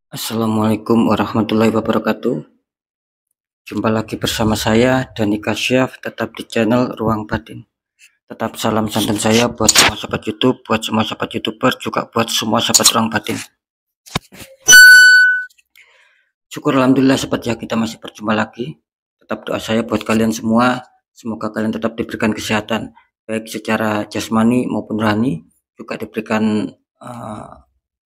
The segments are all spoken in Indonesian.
Assalamualaikum warahmatullahi wabarakatuh. Jumpa lagi bersama saya Dani Kasyaf, tetap di channel Ruang Batin. Tetap salam santan saya buat semua sahabat YouTube, buat semua sahabat YouTuber, juga buat semua sahabat Ruang Batin. Syukur alhamdulillah sahabat ya, kita masih berjumpa lagi. Tetap doa saya buat kalian semua, semoga kalian tetap diberikan kesehatan, baik secara jasmani maupun rohani, juga diberikan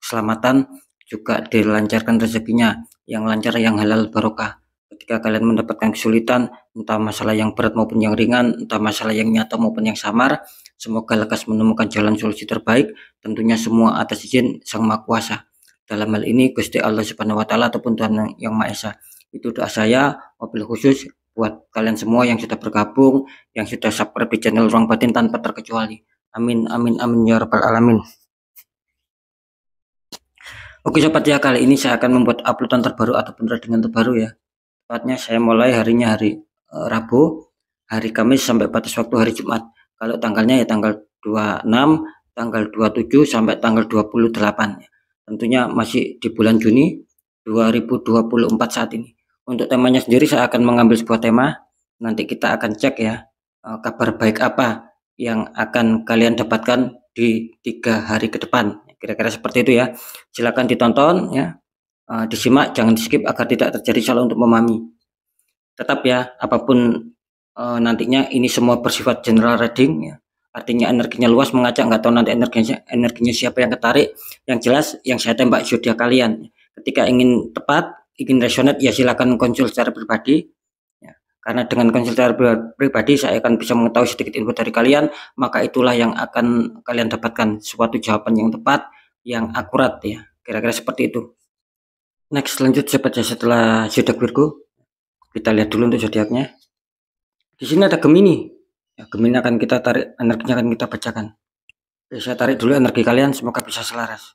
keselamatan, juga dilancarkan rezekinya yang lancar, yang halal barokah. Ketika kalian mendapatkan kesulitan, entah masalah yang berat maupun yang ringan, entah masalah yang nyata maupun yang samar, semoga lekas menemukan jalan solusi terbaik, tentunya semua atas izin Sang Maha Kuasa. Dalam hal ini Gusti Allah Subhanahu wa taala ataupun Tuhan Yang Maha Esa. Itu doa saya wabil khusus buat kalian semua yang sudah bergabung, yang sudah subscribe di channel Ruang Batin tanpa terkecuali. Amin amin amin ya rabbal alamin. Oke sobat ya, kali ini saya akan membuat uploadan terbaru ataupun readingan terbaru ya. Tepatnya saya mulai harinya hari Rabu, hari Kamis sampai batas waktu hari Jumat. Kalau tanggalnya ya tanggal 26, tanggal 27 sampai tanggal 28. Tentunya masih di bulan Juni 2024 saat ini. Untuk temanya sendiri saya akan mengambil sebuah tema. Nanti kita akan cek ya, kabar baik apa yang akan kalian dapatkan di 3 hari ke depan. Kira-kira seperti itu ya. Silakan ditonton ya. Disimak, jangan di skip agar tidak terjadi salah untuk memahami. Tetap ya, apapun nantinya ini semua bersifat general reading ya. Artinya energinya luas, mengajak, nggak tahu nanti energinya siapa yang ketarik. Yang jelas yang saya tembak zodiak kalian. Ketika ingin tepat, ingin resonate ya silakan konsul secara pribadi. Ya. Karena dengan konsul secara pribadi saya akan bisa mengetahui sedikit info dari kalian, maka itulah yang akan kalian dapatkan suatu jawaban yang tepat, yang akurat ya. Kira-kira seperti itu. Next, lanjut sahabat ya, setelah zodiak Virgo, kita lihat dulu untuk zodiaknya. Di sini ada Gemini. Ya, Gemini akan kita tarik, energinya akan kita bacakan. Oke, saya tarik dulu energi kalian, semoga bisa selaras.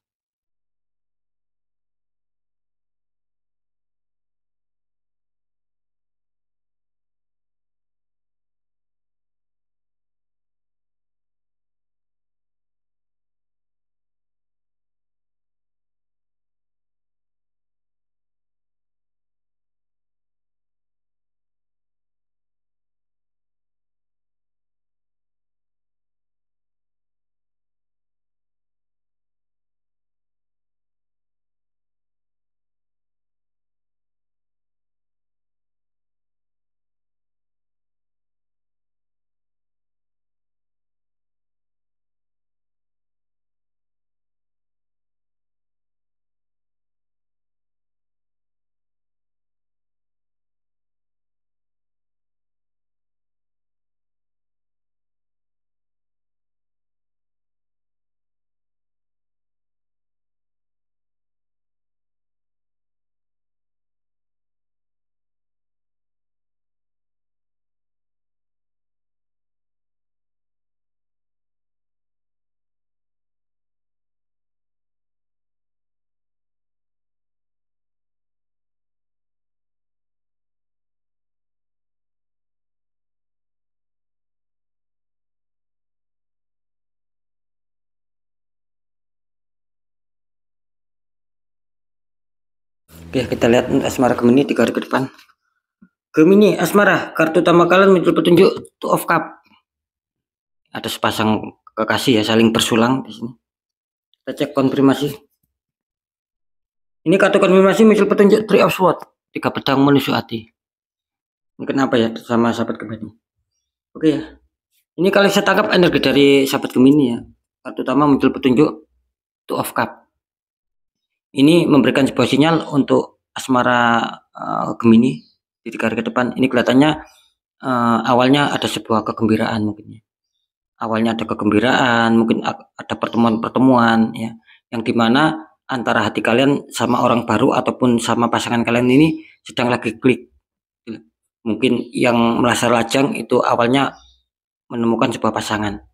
Oke, kita lihat asmara Gemini 3 hari ke depan. Gemini, asmara, kartu utama kalian muncul petunjuk Two of Cup. Ada sepasang kekasih ya, saling bersulang di sini. Kita cek konfirmasi. Ini kartu konfirmasi muncul petunjuk Three of Swords, 3 pedang menusuk hati. Ini kenapa ya sama sahabat Gemini? Oke ya. Ini kalau saya tangkap energi dari sahabat Gemini ya. Kartu utama muncul petunjuk Two of Cup. Ini memberikan sebuah sinyal untuk asmara Gemini di 3 hari ke depan. Ini kelihatannya awalnya ada sebuah kegembiraan mungkin ya. Awalnya ada kegembiraan, mungkin ada pertemuan-pertemuan ya, yang dimana antara hati kalian sama orang baru ataupun sama pasangan kalian ini sedang lagi klik. Mungkin yang merasa lajang itu awalnya menemukan sebuah pasangan.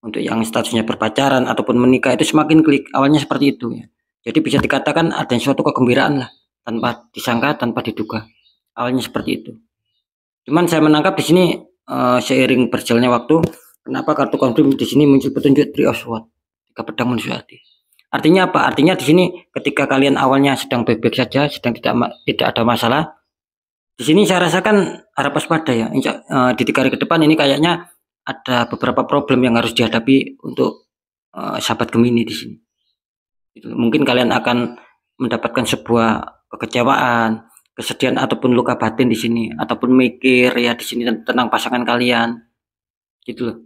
Untuk yang statusnya berpacaran ataupun menikah itu semakin klik, awalnya seperti itu ya. Jadi bisa dikatakan ada suatu kegembiraan lah, tanpa disangka, tanpa diduga. Awalnya seperti itu. Cuman saya menangkap di sini seiring berjalannya waktu, kenapa kartu konfirm di sini muncul petunjuk Three of Swords, 3 pedang menusuk hati. Artinya apa? Artinya di sini ketika kalian awalnya sedang baik-baik saja, sedang tidak ada masalah, di sini saya rasakan harap waspada ya. Di 3 hari ke depan ini kayaknya ada beberapa problem yang harus dihadapi untuk sahabat Gemini di sini. Gitu. Mungkin kalian akan mendapatkan sebuah kekecewaan, kesedihan ataupun luka batin di sini, ataupun mikir ya di sini tentang pasangan kalian, gitu loh.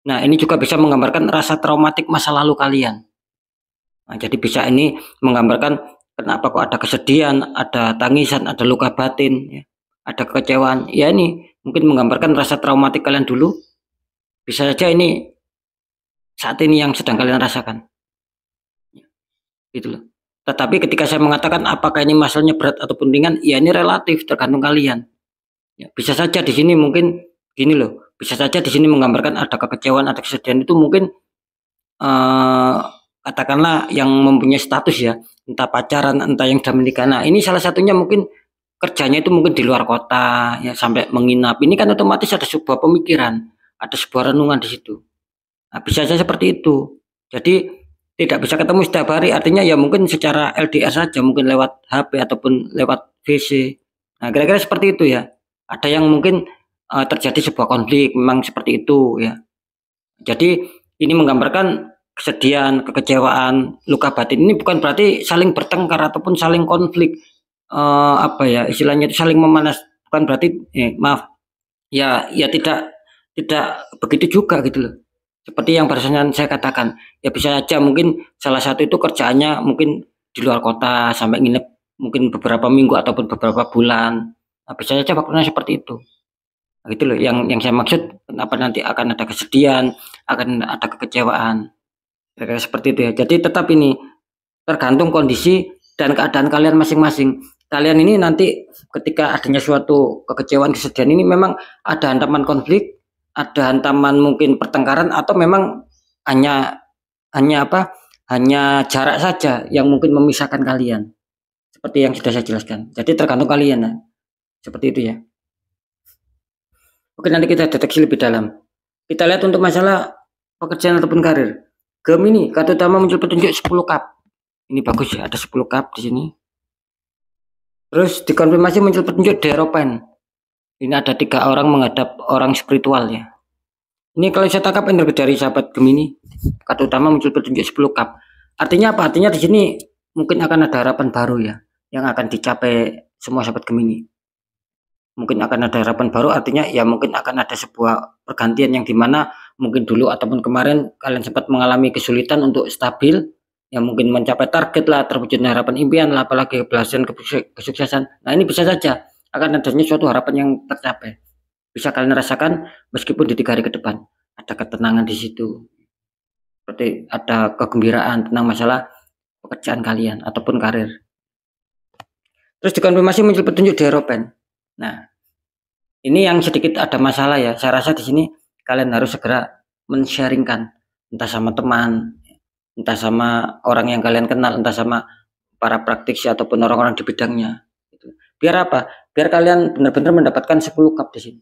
Nah, ini juga bisa menggambarkan rasa traumatik masa lalu kalian. Nah, jadi bisa ini menggambarkan kenapa kok ada kesedihan, ada tangisan, ada luka batin, ya, ada kekecewaan. Ya ini mungkin menggambarkan rasa traumatik kalian dulu. Bisa saja ini saat ini yang sedang kalian rasakan. Gitu loh. Tetapi ketika saya mengatakan apakah ini masalahnya berat ataupun ringan, ya ini relatif tergantung kalian. Ya, bisa saja di sini mungkin gini loh, bisa saja di sini menggambarkan ada kekecewaan, ada kesedihan itu mungkin katakanlah yang mempunyai status ya, entah pacaran, entah yang sudah menikah. Nah, ini salah satunya mungkin kerjanya itu mungkin di luar kota ya sampai menginap. Ini kan otomatis ada sebuah pemikiran, ada sebuah renungan di situ. Nah, bisa saja seperti itu. Jadi tidak bisa ketemu setiap hari, artinya ya mungkin secara LDR saja, mungkin lewat HP ataupun lewat VC. Nah, kira-kira seperti itu ya. Ada yang mungkin terjadi sebuah konflik, memang seperti itu ya. Jadi ini menggambarkan kesedihan, kekecewaan, luka batin ini bukan berarti saling bertengkar ataupun saling konflik, apa ya istilahnya itu saling memanas, bukan berarti maaf ya tidak begitu juga gitu loh. Seperti yang barusan saya katakan, ya bisa saja mungkin salah satu itu kerjaannya mungkin di luar kota sampai nginep mungkin beberapa minggu ataupun beberapa bulan. Nah, bisa saja faktornya seperti itu. Nah, gitu loh yang saya maksud kenapa nanti akan ada kesedihan, akan ada kekecewaan. Kira-kira seperti itu ya. Jadi tetap ini tergantung kondisi dan keadaan kalian masing-masing. Kalian ini nanti ketika adanya suatu kekecewaan, kesedihan ini memang ada hantaman konflik, ada hantaman mungkin pertengkaran atau memang hanya apa? Hanya jarak saja yang mungkin memisahkan kalian. Seperti yang sudah saya jelaskan. Jadi tergantung kalian ya. Seperti itu ya. Oke, nanti kita deteksi lebih dalam. Kita lihat untuk masalah pekerjaan ataupun karir. Gemini, kartu utama muncul petunjuk 10 cup. Ini bagus ya, ada 10 cup di sini. Terus dikonfirmasi muncul petunjuk Deropen. Ini ada 3 orang menghadap orang spiritual ya. Ini kalau saya tangkap energi dari sahabat Gemini, kartu utama muncul petunjuk 10 cup. Artinya apa? Artinya di sini mungkin akan ada harapan baru ya, yang akan dicapai semua sahabat Gemini. Mungkin akan ada harapan baru, artinya ya mungkin akan ada sebuah pergantian yang dimana mungkin dulu ataupun kemarin kalian sempat mengalami kesulitan untuk stabil, yang mungkin mencapai target lah, terwujudnya harapan impian lah, apalagi keberhasilan, kesuksesan. Nah, ini bisa saja akan adanya suatu harapan yang tercapai. Bisa kalian rasakan meskipun di 3 hari ke depan ada ketenangan di situ, seperti ada kegembiraan tentang masalah pekerjaan kalian ataupun karir. Terus dikonfirmasi muncul petunjuk di Eropen. Nah, ini yang sedikit ada masalah ya. Saya rasa di sini kalian harus segera men-sharingkan, entah sama teman, entah sama orang yang kalian kenal, entah sama para praktisi ataupun orang-orang di bidangnya. Gitu. Biar apa? Biar kalian benar-benar mendapatkan 10 cup di sini.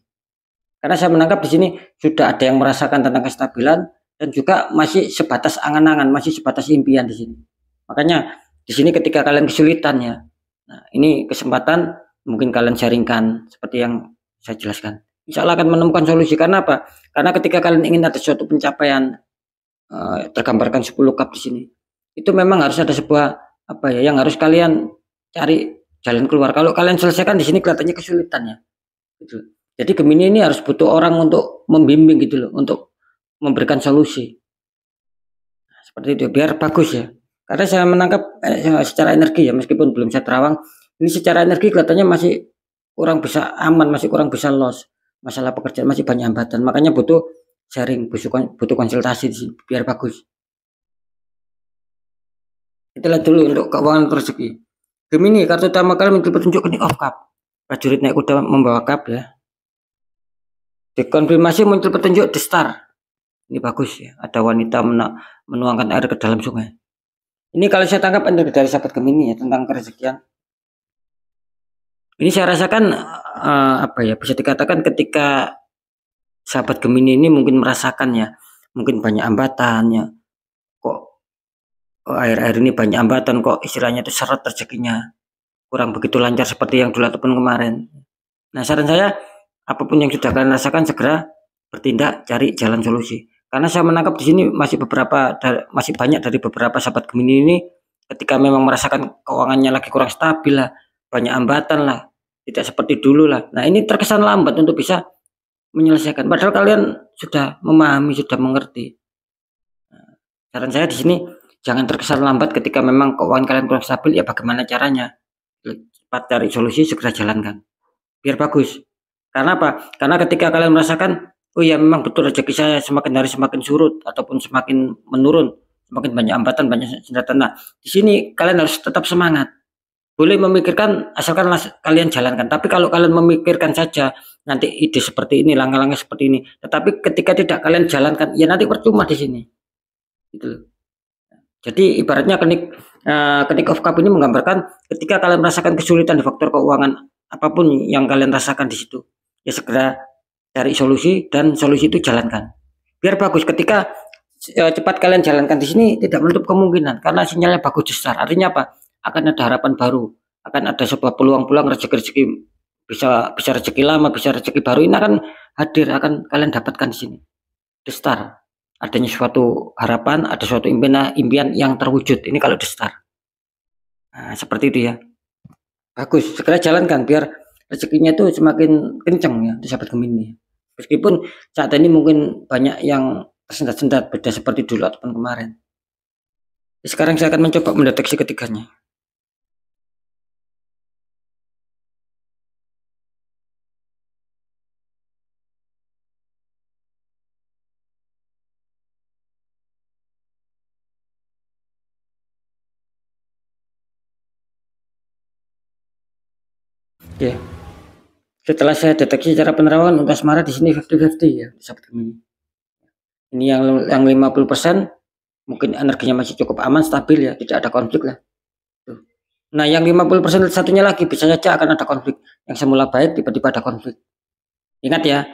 Karena saya menangkap di sini sudah ada yang merasakan tentang kestabilan dan juga masih sebatas angan-angan, masih sebatas impian di sini. Makanya di sini ketika kalian kesulitan ya, nah ini kesempatan mungkin kalian sharingkan seperti yang saya jelaskan. Insya Allah akan menemukan solusi. Karena apa? Karena ketika kalian ingin ada suatu pencapaian, tergambarkan 10 cup di sini, itu memang harus ada sebuah apa ya yang harus kalian cari jalan keluar. Kalau kalian selesaikan di sini kelihatannya kesulitan ya. Gitu. Jadi Gemini ini harus butuh orang untuk membimbing gitu loh, untuk memberikan solusi. Nah, seperti itu biar bagus ya. Karena saya menangkap secara energi ya, meskipun belum saya terawang, ini secara energi kelihatannya masih kurang bisa aman, masih kurang bisa loss. Masalah pekerjaan masih banyak hambatan. Makanya butuh sharing, butuh konsultasi di sini biar bagus. Kita lihat dulu untuk keuangan rezeki. Gemini, kartu utama kalian muncul petunjuk King of Cup. Prajurit naik kuda membawa cup ya. Dikonfirmasi muncul petunjuk The Star. Ini bagus ya. Ada wanita menuangkan air ke dalam sungai. Ini kalau saya tangkap energi dari sahabat Gemini ya tentang kerezekian. Ini saya rasakan apa ya bisa dikatakan ketika sahabat Gemini ini mungkin merasakan ya, mungkin banyak hambatannya. Kok akhir-akhir ini banyak hambatan kok, istilahnya itu seret rezekinya, kurang begitu lancar seperti yang dulu ataupun kemarin. Nah, saran saya, apapun yang sudah kalian rasakan segera bertindak, cari jalan solusi. Karena saya menangkap di sini masih banyak dari beberapa sahabat Gemini ini ketika memang merasakan keuangannya lagi kurang stabil lah, banyak hambatan lah, tidak seperti dulu lah. Nah, ini terkesan lambat untuk bisa menyelesaikan. Padahal kalian sudah memahami, sudah mengerti. Saran saya di sini jangan terkesan lambat ketika memang keuangan kalian kurang stabil, ya bagaimana caranya? Cepat cari solusi, segera jalankan. Biar bagus. Karena apa? Karena ketika kalian merasakan, oh ya memang betul rezeki saya semakin hari semakin surut ataupun semakin menurun, semakin banyak hambatan, banyak sengketa. Nah, di sini kalian harus tetap semangat. Boleh memikirkan asalkan kalian jalankan. Tapi kalau kalian memikirkan saja nanti ide seperti ini, langkah-langkah seperti ini, tetapi ketika tidak kalian jalankan, ya nanti percuma di sini. Gitu. Jadi ibaratnya kenik of cup ini menggambarkan ketika kalian merasakan kesulitan di faktor keuangan, apapun yang kalian rasakan di situ, ya segera cari solusi dan solusi itu jalankan. Biar bagus ketika cepat kalian jalankan di sini tidak menutup kemungkinan karena sinyalnya bagus besar. Artinya apa? Akan ada harapan baru, akan ada sebuah peluang-peluang rezeki-rezeki, bisa rezeki lama, bisa rezeki baru, ini akan hadir, akan kalian dapatkan di sini. The Star. Adanya suatu harapan, ada suatu impian yang terwujud. Ini kalau The Star. Nah, seperti itu ya. Bagus, segera jalankan biar rezekinya itu semakin kencang ya di sahabat Gemini. Meskipun saat ini mungkin banyak yang tersendat-sendat, beda seperti dulu ataupun kemarin. Sekarang saya akan mencoba mendeteksi ketiganya. Ya, setelah saya deteksi secara penerawangan untuk asmara di sini 50-50 ya, sahabat Gemini. Ini yang 50% mungkin energinya masih cukup aman, stabil ya, tidak ada konflik lah. Nah, yang 50% satunya lagi bisa saja akan ada konflik. Yang semula baik tiba-tiba ada konflik. Ingat ya,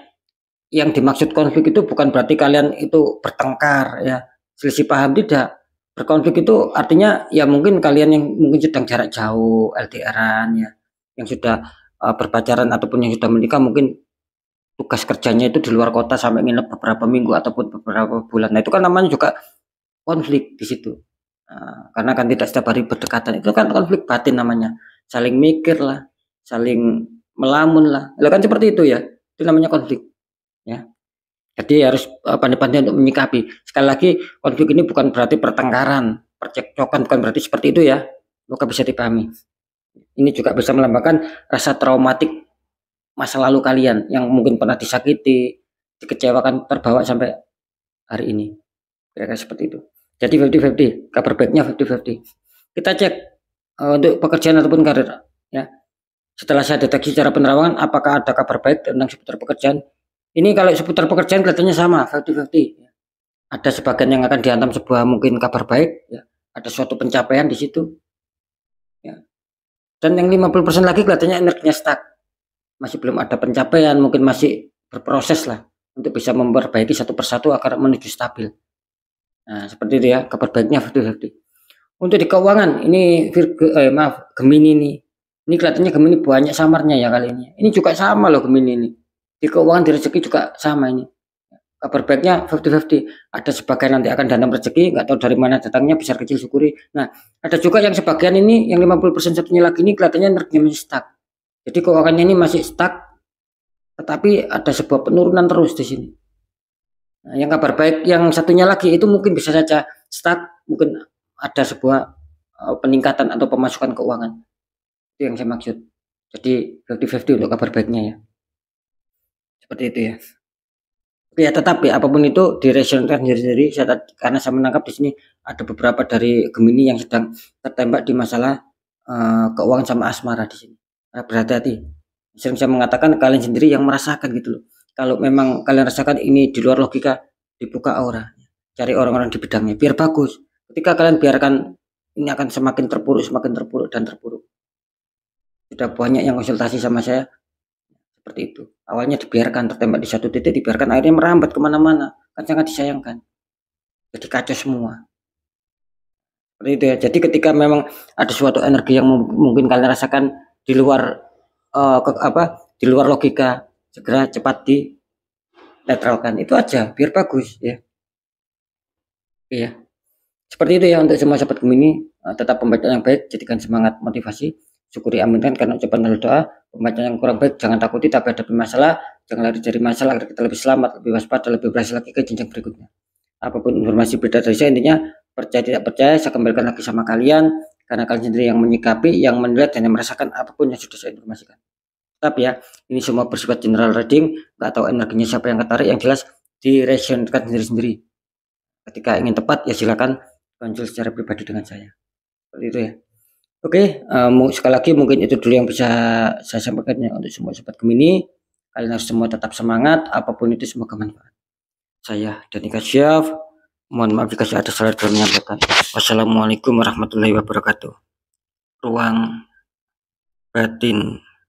yang dimaksud konflik itu bukan berarti kalian itu bertengkar ya, selisih paham, tidak. Berkonflik itu artinya ya mungkin kalian yang mungkin sedang jarak jauh, LDRan ya, yang sudah berpacaran ataupun yang sudah menikah, mungkin tugas kerjanya itu di luar kota sampai nginep beberapa minggu ataupun beberapa bulan. Nah, itu kan namanya juga konflik di situ. Karena kan tidak setiap hari berdekatan, itu kan konflik batin namanya, saling mikir lah, saling melamun lah, kan seperti itu ya, itu namanya konflik ya. Jadi harus pandai-pandai untuk menyikapi. Sekali lagi, konflik ini bukan berarti pertengkaran, percekcokan, bukan berarti seperti itu ya, semoga bisa dipahami. Ini juga bisa melambangkan rasa traumatik masa lalu kalian yang mungkin pernah disakiti, dikecewakan, terbawa sampai hari ini, kira-kira seperti itu. Jadi 50-50, kabar baiknya 50-50. Kita cek untuk pekerjaan ataupun karir ya. Setelah saya deteksi secara penerawangan apakah ada kabar baik tentang seputar pekerjaan. Ini kalau seputar pekerjaan kelihatannya sama 50-50. Ada sebagian yang akan dihantam sebuah mungkin kabar baik ya. Ada suatu pencapaian di situ. Ya. Dan yang 50% lagi kelihatannya energinya stuck. Masih belum ada pencapaian, mungkin masih berproses lah untuk bisa memperbaiki satu persatu agar menuju stabil. Nah, seperti itu ya, kabar baiknya 50-50. Untuk di keuangan, ini Gemini nih. Ini kelihatannya Gemini banyak samarnya ya kali ini. Ini juga sama loh Gemini ini. Di keuangan, di rezeki juga sama ini. Kabar baiknya 50-50. Ada sebagian nanti akan datang rezeki, nggak tahu dari mana datangnya, besar kecil syukuri. Nah, ada juga yang sebagian ini, yang 50% satunya lagi ini kelihatannya energinya masih stuck. Jadi keuangannya ini masih stuck, tetapi ada sebuah penurunan terus di sini. Nah, yang kabar baik yang satunya lagi itu mungkin bisa saja stuck, mungkin ada sebuah peningkatan atau pemasukan keuangan. Itu yang saya maksud. Jadi 50-50 untuk kabar baiknya ya. Seperti itu ya. Ya, tetapi apapun itu diresonkan sendiri karena saya menangkap di sini ada beberapa dari Gemini yang sedang tertembak di masalah keuangan sama asmara di sini. Berhati-hati. Sering saya mengatakan kalian sendiri yang merasakan gitu loh. Kalau memang kalian rasakan ini di luar logika, dibuka aura, cari orang-orang di bidangnya biar bagus. Ketika kalian biarkan, ini akan semakin terpuruk dan terpuruk. Sudah banyak yang konsultasi sama saya seperti itu. Awalnya dibiarkan tertembak di satu titik, dibiarkan akhirnya merambat kemana-mana, kan sangat disayangkan. Jadi kacau semua. Seperti itu ya. Jadi ketika memang ada suatu energi yang mungkin kalian rasakan di luar di luar logika, segera cepat dinetralkan. Itu aja biar bagus ya. Iya. Seperti itu ya untuk semua sahabat Gemini, tetap pembacaan yang baik, jadikan semangat motivasi, syukuri aminkan karena ucapan lalu doa. Pembacaan yang kurang baik jangan takuti, tapi hadapi masalah, jangan lari dari masalah agar kita lebih selamat, lebih waspada, lebih berhasil lagi ke jenjang berikutnya. Apapun informasi beda dari saya, intinya percaya tidak percaya saya kembalikan lagi sama kalian, karena kalian sendiri yang menyikapi, yang menilai dan yang merasakan apapun yang sudah saya informasikan. Tapi ya, ini semua bersifat general reading, nggak tahu energinya siapa yang ketarik, yang jelas diresonkan sendiri-sendiri. Ketika ingin tepat ya silakan konsul secara pribadi dengan saya. Seperti itu ya. Oke, sekali lagi mungkin itu dulu yang bisa saya sampaikan ya untuk semua sobat Gemini. Kalian harus semua tetap semangat, apapun itu semoga manfaat. Saya Dani Kasyaf, mohon maaf jika ada salah dalam menyampaikan. Wassalamualaikum warahmatullahi wabarakatuh. Ruang batin.